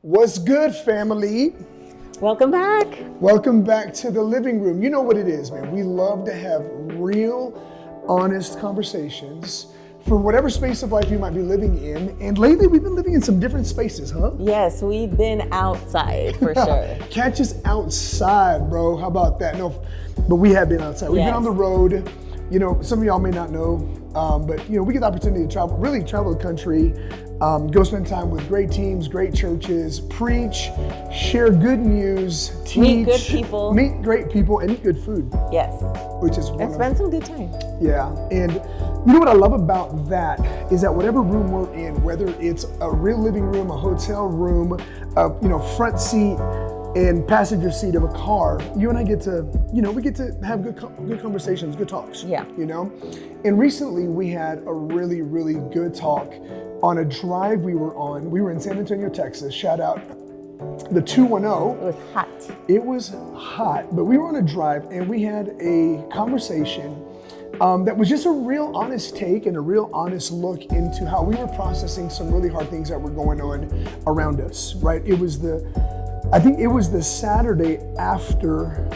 What's good, family? Welcome back. Welcome back to the living room. You know what it is, man. We love to have real, honest conversations from whatever space of life you might be living in. And lately, we've been living in some different spaces, huh? Yes, we've been outside for sure. Catch us outside, bro. How about that? No, but we have been outside. We've been on the road. You know, some of y'all may not know, but you know, we get the opportunity to travel the country, go spend time with great teams, great churches, preach, share good news, teach, meet good people, meet great people, and eat good food. Yes, which is and spend some good time. Yeah, and you know what I love about that is that whatever room we're in, whether it's a real living room, a hotel room, front seat and passenger seat of a car, you and I get to, we get to have good conversations, good talks. Yeah. And recently we had a really, really good talk on a drive we were on. We were in San Antonio, Texas. Shout out the 210. It was hot. It was hot, but we were on a drive and we had a conversation that was just a real honest take and a real honest look into how we were processing some really hard things that were going on around us, right? I think it was the Saturday after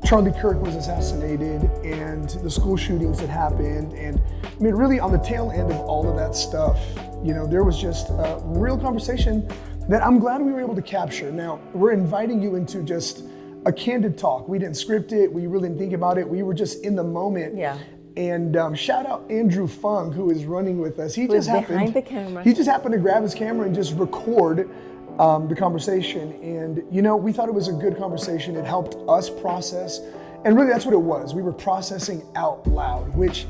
Charlie Kirk was assassinated and the school shootings had happened. And I mean, really on the tail end of all of that stuff, there was just a real conversation that I'm glad we were able to capture. Now, we're inviting you into just a candid talk. We didn't script it. We really didn't think about it. We were just in the moment. Yeah. And shout out Andrew Fung, who is running with us. He just behind the camera. He just happened to grab his camera and just record the conversation. And we thought it was a good conversation. It helped us process. And really that's what it was. We were processing out loud, which,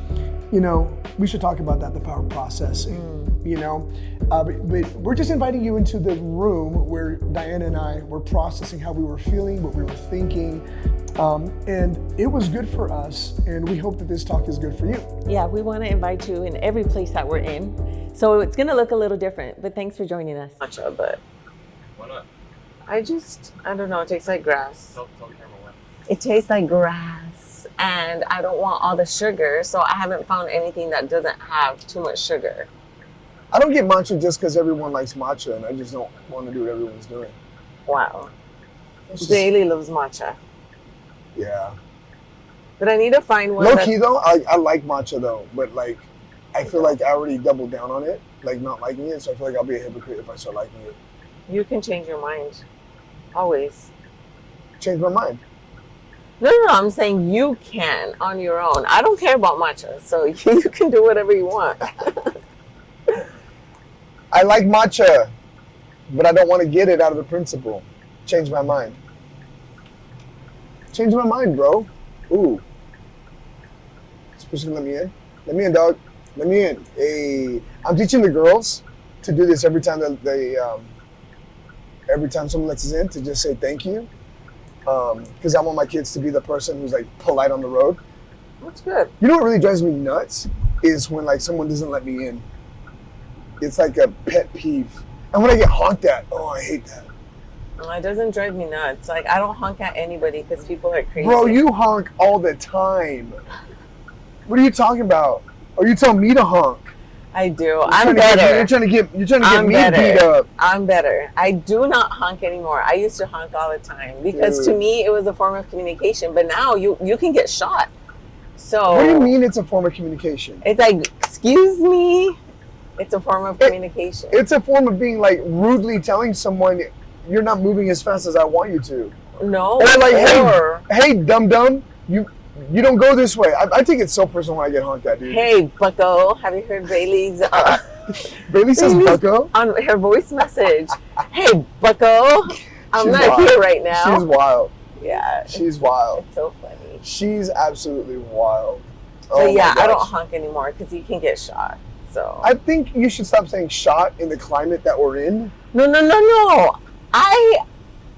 we should talk about that, the power of processing, but we're just inviting you into the room where Diana and I were processing how we were feeling, what we were thinking. And it was good for us. And we hope that this talk is good for you. Yeah, we want to invite you in every place that we're in. So it's going to look a little different, but thanks for joining us. Matcha, but why not? I don't know, it tastes like grass. Tell camera what. It tastes like grass, and I don't want all the sugar, so I haven't found anything that doesn't have too much sugar. I don't get matcha just because everyone likes matcha, and I just don't want to do what everyone's doing. Wow. Bailey loves matcha. Yeah. But I need to find one. Low key though, I like matcha though, but I feel like I already doubled down on it, not liking it, so I feel like I'll be a hypocrite if I start liking it. You can change your mind. Always. Change my mind. No, I'm saying you can on your own. I don't care about matcha, so you can do whatever you want. I like matcha, but I don't want to get it out of the principle. Change my mind. Change my mind, bro. Ooh. This person let me in. Let me in, dog. Let me in. Hey, I'm teaching the girls to do this every time every time someone lets us in, to just say thank you. Because I want my kids to be the person who's polite on the road. That's good. You know what really drives me nuts is when someone doesn't let me in. It's like a pet peeve. And when I get honked at, I hate that. Well, it doesn't drive me nuts. I don't honk at anybody because people are crazy. Bro, you honk all the time. What are you talking about? Or you tell me to honk? I do. I'm better. You're trying to get me beat up. I'm better. I do not honk anymore. I used to honk all the time because to me it was a form of communication. But now you can get shot. So what do you mean it's a form of communication? It's like, excuse me. It's a form of communication. It's a form of being rudely telling someone you're not moving as fast as I want you to. No. Or hey, dum-dum, you don't go this way. I take it so personal when I get honked at, dude. Hey, bucko. Have you heard Bailey's? Bailey says bucko? On her voice message. Hey, bucko. I'm not here right now. She's wild. Yeah. She's wild. It's so funny. She's absolutely wild. But yeah, I don't honk anymore because you can get shot. So I think you should stop saying shot in the climate that we're in. No.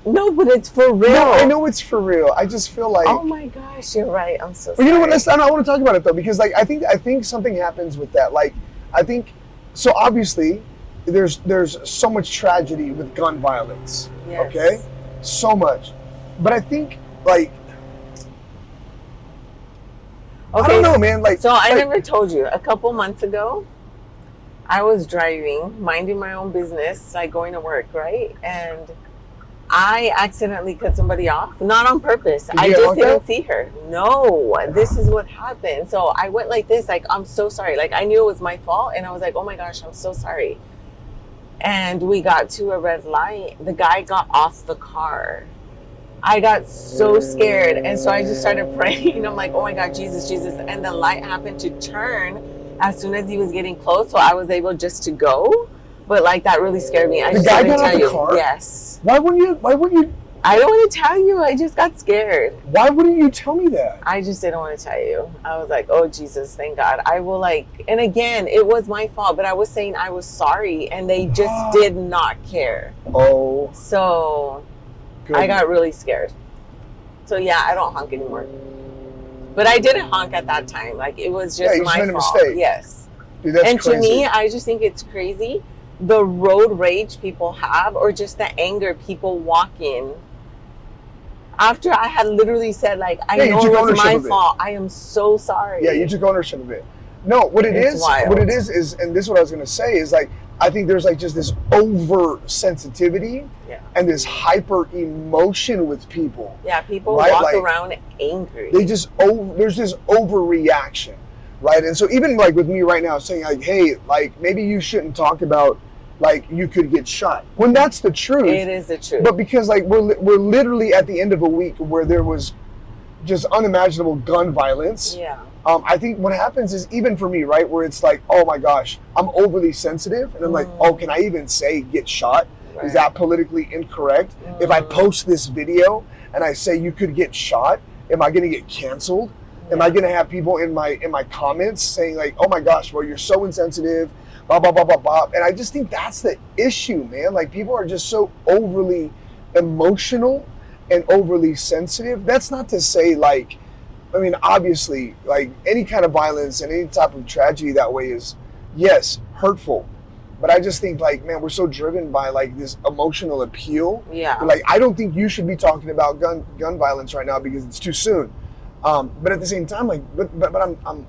No, but it's for real. No, I know it's for real. I just feel like. Oh my gosh, you're right. I'm so sorry. Well, you know what? I want to talk about it though, because I think something happens with that. I think so. Obviously, there's so much tragedy with gun violence. Yes. Okay, so much, but I think I don't know, man. So I never told you. A couple months ago, I was driving, minding my own business, like going to work, right? And I accidentally cut somebody off, not on purpose. Did I you get just honked didn't at? see her. No, this is what happened. So I went like this, like, I'm so sorry. Like, I knew it was my fault. And I was like, oh my gosh, I'm so sorry. And we got to a red light. The guy got off the car. I got so scared. And so I just started praying. I'm like, oh my God, Jesus, Jesus. And the light happened to turn as soon as he was getting close. So I was able just to go. But like, that really scared me. I The just guy didn't got out tell the you. car? Yes. Why wouldn't you I don't want to tell you. I just got scared. why wouldn't you tell me that? I just didn't want to tell you. I was like, oh, Jesus, thank God. I will like, and again, it was my fault, but I was saying I was sorry and they just did not care. Oh, So good. I got really scared. So yeah, I don't honk anymore. But I didn't honk at that time. Like it was just you just my made a fault. mistake. Yes. Dude, that's And crazy. to me, I just think it's crazy the road rage people have or just the anger people walk in. After I had literally said, like, I Yeah, you know took it was ownership my of it. fault. I am so sorry. Yeah, you took ownership of it. No, what it It's is, wild. and this is what I was gonna say is like, I think there's like just this oversensitivity Yeah. and this hyper emotion with people. Yeah, people Right, walk like, around angry. They just there's this overreaction, right? And so even like with me right now saying like, hey, like maybe you shouldn't talk about like you could get shot when that's the truth. It is the truth. But because like we're literally at the end of a week where there was just unimaginable gun violence. yeah. I think what happens is even for me, right, where it's like, oh my gosh, I'm overly sensitive, and I'm like, oh, can I even say get shot? Right. Is that politically incorrect? If I post this video and I say you could get shot, am I going to get canceled? Am I going to have people in my comments saying like, oh my gosh, well you're so insensitive, blah blah blah blah blah? And I just think that's the issue, man. Like people are just so overly emotional and overly sensitive. That's not to say like, I mean, obviously, like any kind of violence and any type of tragedy that way is, yes, hurtful. But I just think like, man, we're so driven by like this emotional appeal. Yeah. Like, I don't think you should be talking about gun violence right now because it's too soon. But at the same time, like, but I'm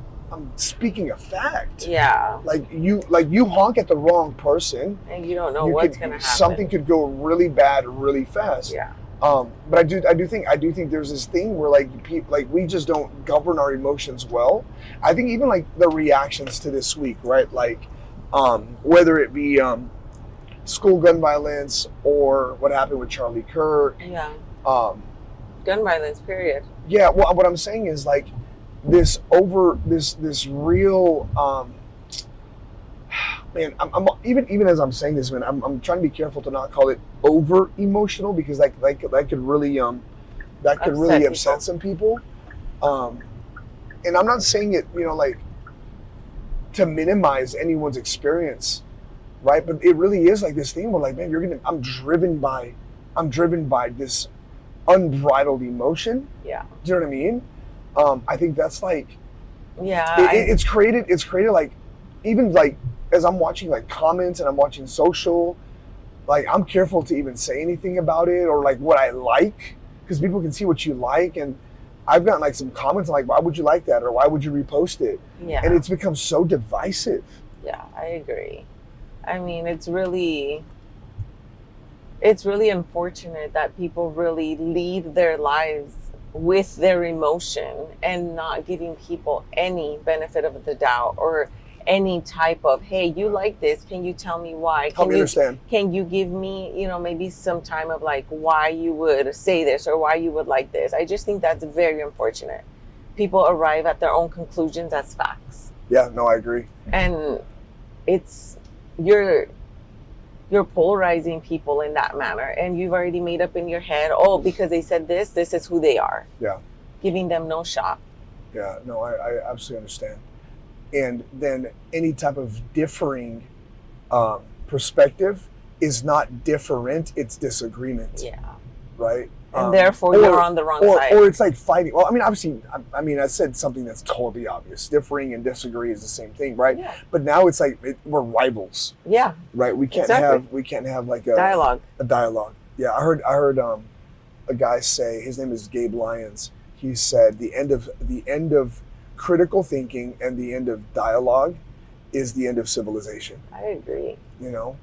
speaking a fact. Yeah. Like you honk at the wrong person. And you don't know what's going to happen. Something could go really bad really fast. Yeah. But I do think there's this thing where like people, like we just don't govern our emotions well. I think even like the reactions to this week, right? Like whether it be school gun violence or what happened with Charlie Kirk. Yeah. Gun violence, period. Yeah. Well, what I'm saying is like this real. Man, I'm even as I'm saying this, man, I'm trying to be careful to not call it over emotional because that could really upset some people. And I'm not saying it, like to minimize anyone's experience, right? But it really is like this thing where like, man, I'm driven by this unbridled emotion. Yeah. Do you know what I mean? I think that's like, yeah, it's created like, even like, as I'm watching like comments and I'm watching social, like I'm careful to even say anything about it or like what I like because people can see what you like. And I've gotten like some comments like, why would you like that? Or why would you repost it? Yeah. And it's become so divisive. Yeah, I agree. I mean, it's really unfortunate that people really lead their lives with their emotion and not giving people any benefit of the doubt or any type of, hey, you like this, can you tell me why? Help me understand. Can you give me, maybe some time of like why you would say this or why you would like this? I just think that's very unfortunate. People arrive at their own conclusions as facts. Yeah, no, I agree. And it's, you're polarizing people in that manner. And you've already made up in your head, oh, because they said this is who they are. Yeah. Giving them no shot. Yeah, no, I absolutely understand. And then any type of differing perspective is not different, it's disagreement. Yeah. Right? And therefore you're on the wrong side. Or it's like fighting. Well, I mean, obviously, I said something that's totally obvious. Differing and disagree is the same thing, right? Yeah. But now it's like we're rivals. Yeah. Right? We can't have like a dialogue. A dialogue. Yeah, I heard a guy say, his name is Gabe Lyons. He said the end of critical thinking and the end of dialogue is the end of civilization. I agree. You know,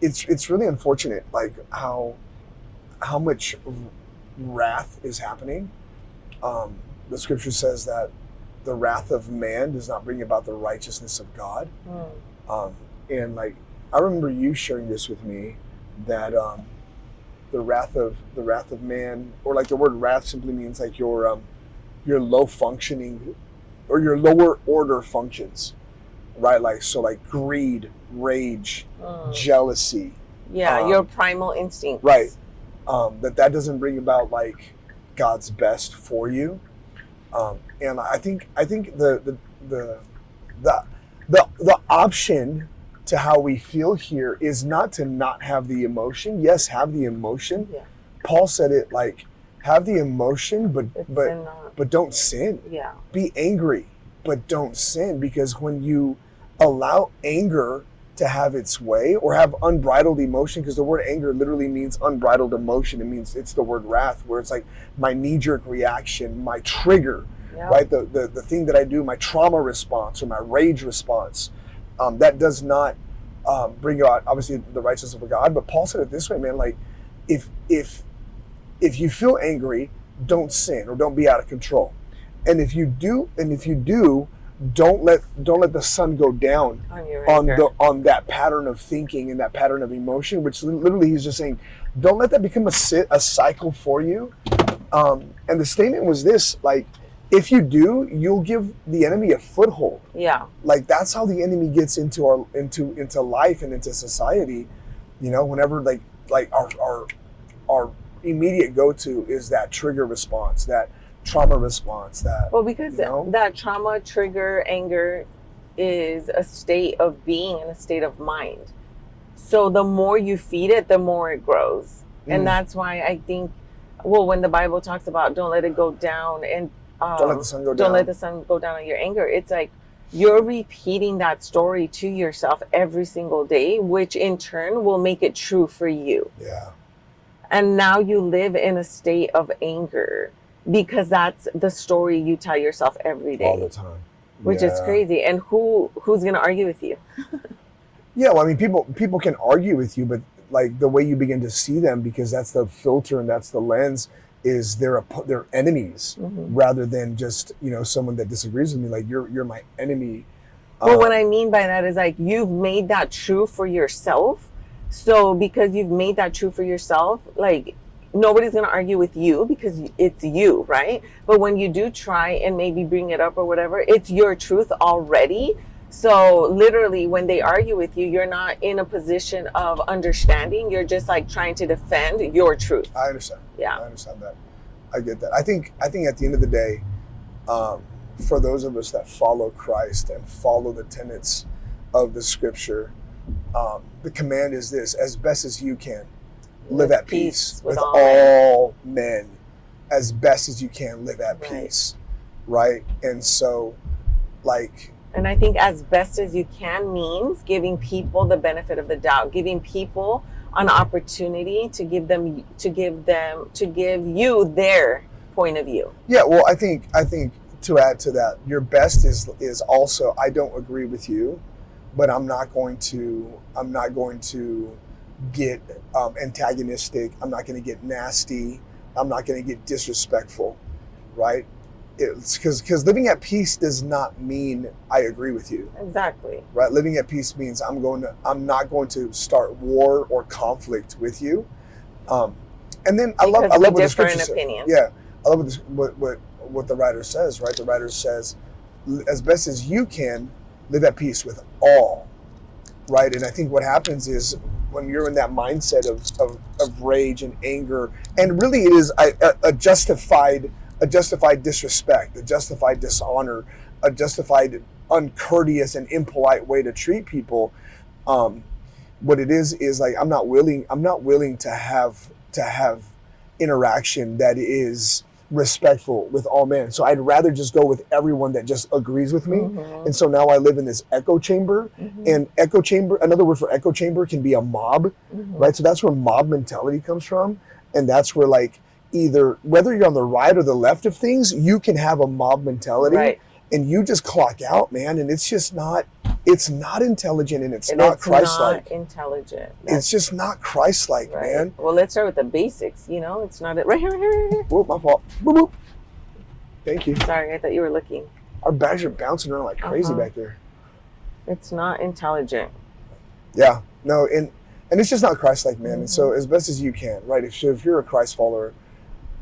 it's really unfortunate, like how much wrath is happening. The scripture says that the wrath of man does not bring about the righteousness of God. And like, I remember you sharing this with me, that the wrath of man, or like the word wrath simply means like your low functioning or your lower order functions, right? Like, so like greed, rage, jealousy. Yeah, your primal instincts. Right. That doesn't bring about like God's best for you. And I think the option to how we feel here is not to not have the emotion. Yes, have the emotion. Yeah. Paul said it like, have the emotion, but don't sin. Yeah. Be angry, but don't sin, because when you allow anger to have its way, or have unbridled emotion, because the word anger literally means unbridled emotion. It means, it's the word wrath, where it's like my knee-jerk reaction, my trigger, right? The thing that I do, my trauma response or my rage response, that does not bring out obviously the righteousness of God. But Paul said it this way, man, like if you feel angry, don't sin or don't be out of control. And if you do, don't let the sun go down on that pattern of thinking and that pattern of emotion, which literally he's just saying, don't let that become a cycle for you. And the statement was this, like, if you do, you'll give the enemy a foothold. Yeah. Like, that's how the enemy gets into life and into society. You know, whenever like our immediate go-to is that trigger response, that trauma response, because that trauma, trigger, anger is a state of being and a state of mind. So the more you feed it, the more it grows. And that's why I think, when the Bible talks about don't let it go down, and don't let the sun go down. Don't let the sun go down on your anger. It's like you're repeating that story to yourself every single day, which in turn will make it true for you. Yeah. And now you live in a state of anger because that's the story you tell yourself every day. All the time. Which is crazy. And who's going to argue with you? Yeah, well, I mean, people can argue with you, but like the way you begin to see them, because that's the filter and that's the lens, is they're enemies, rather than just, someone that disagrees with me. Like, you're my enemy. Well, what I mean by that is like, you've made that true for yourself. So because you've made that true for yourself, like, nobody's going to argue with you because it's you, right? But when you do try and maybe bring it up or whatever, it's your truth already. So literally when they argue with you, you're not in a position of understanding. You're just like trying to defend your truth. I understand. Yeah. I understand that. I get that. I think at the end of the day, for those of us that follow Christ and follow the tenets of the scripture, the command is this: as best as you can, live at peace with all men. As best as you can, live at peace. Right? And so, like... And I think as best as you can means giving people the benefit of the doubt, giving people an opportunity to give you their point of view. Yeah, well, I think to add to that, your best is also, I don't agree with you, but I'm not going to get antagonistic. I'm not going to get nasty. I'm not going to get disrespectful, right? It's because living at peace does not mean I agree with you. Exactly. Right? Living at peace means I'm not going to start war or conflict with you. And then I love what the scripture says. Yeah, I love what the writer says. Right? The writer says, as best as you can, live at peace with all. Right? And I think what happens is, when you're in that mindset of rage and anger, and really it is a justified disrespect, a justified dishonor, a justified uncourteous and impolite way to treat people. What it is like, I'm not willing to have interaction that is respectful with all men. So I'd rather just go with everyone that just agrees with me. And so now I live in this echo chamber. And echo chamber, another word for echo chamber can be a mob, right? So that's where mob mentality comes from. And that's where, like, either whether you're on the right or the left of things, you can have a mob mentality, and you just clock out, man. And it's just not It's not intelligent and it's It not is Christ-like. not intelligent. It's just not Christ-like, right. man. Well, let's start with the basics. You know, it's not right here, right here, right here. Whoop, my fault. Boop, boop. Thank you. Sorry, I thought you were looking. Our bags are bouncing around like crazy Uh-huh. back there. It's not intelligent. Yeah, no, and it's just not Christ-like, man. And so Mm-hmm. as best as you can, right? If you're a Christ follower,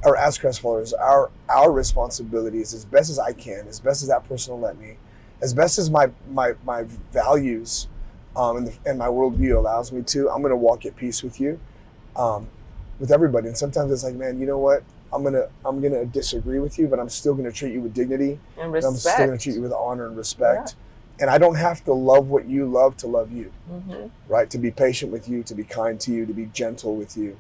or as Christ followers, our responsibility is as best as I can, as best as that person will let me, as best as my values and my worldview allows me to, I'm gonna walk at peace with you, with everybody. And sometimes it's like, man, you know what? I'm gonna disagree with you, but I'm still gonna treat you with dignity, And and I'm still respect. gonna treat you with honor and respect. And I don't have to love what you love to love you, Mm-hmm. right? To be patient with you, to be kind to you, to be gentle with you.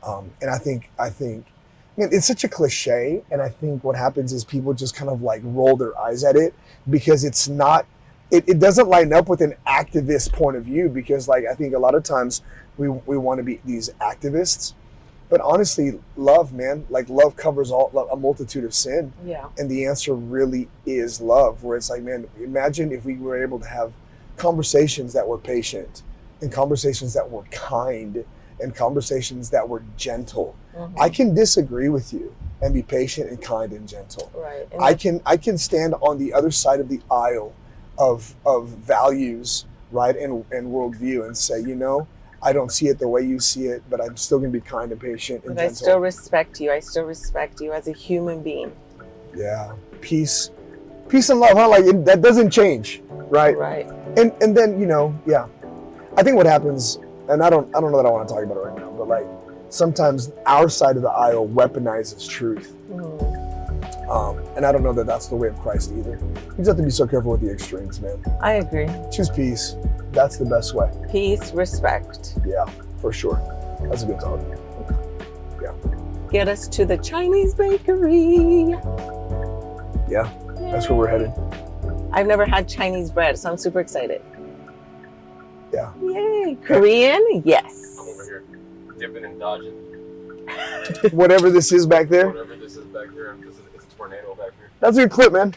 And I think, man, it's such a cliche. And I think what happens is people just kind of like roll their eyes at it because it's not, it doesn't line up with an activist point of view, because like, I think a lot of times we want to be these activists, but honestly, love, man, like love covers a multitude of sin. Yeah. And the answer really is love, where it's like, man, imagine if we were able to have conversations that were patient and conversations that were kind and conversations that were gentle. Mm-hmm. I can disagree with you and be patient and kind and gentle. Right. And I can stand on the other side of the aisle of values, right, and worldview and say, you know, I don't see it the way you see it, but I'm still gonna be kind and patient and but I gentle. still respect you. I still respect you as a human being. Yeah, peace and love, huh? Like that doesn't change, right? Right. And then, you know, yeah, I think what happens, and I don't know that I want to talk about it right now, but like sometimes our side of the aisle weaponizes truth, and I don't know that that's the way of Christ either. You just have to be so careful with the extremes, man. I agree. Choose peace. That's the best way. Peace, respect. Yeah, for sure. That's a good talk. Get us to the Chinese bakery. Yeah, that's where we're headed. I've never had Chinese bread, so I'm super excited. Yeah. Yay. Korean? Yes. I'm over here dipping and dodging. Whatever this is back there, Whatever this is back there, it's a tornado back here. that's a good clip, man.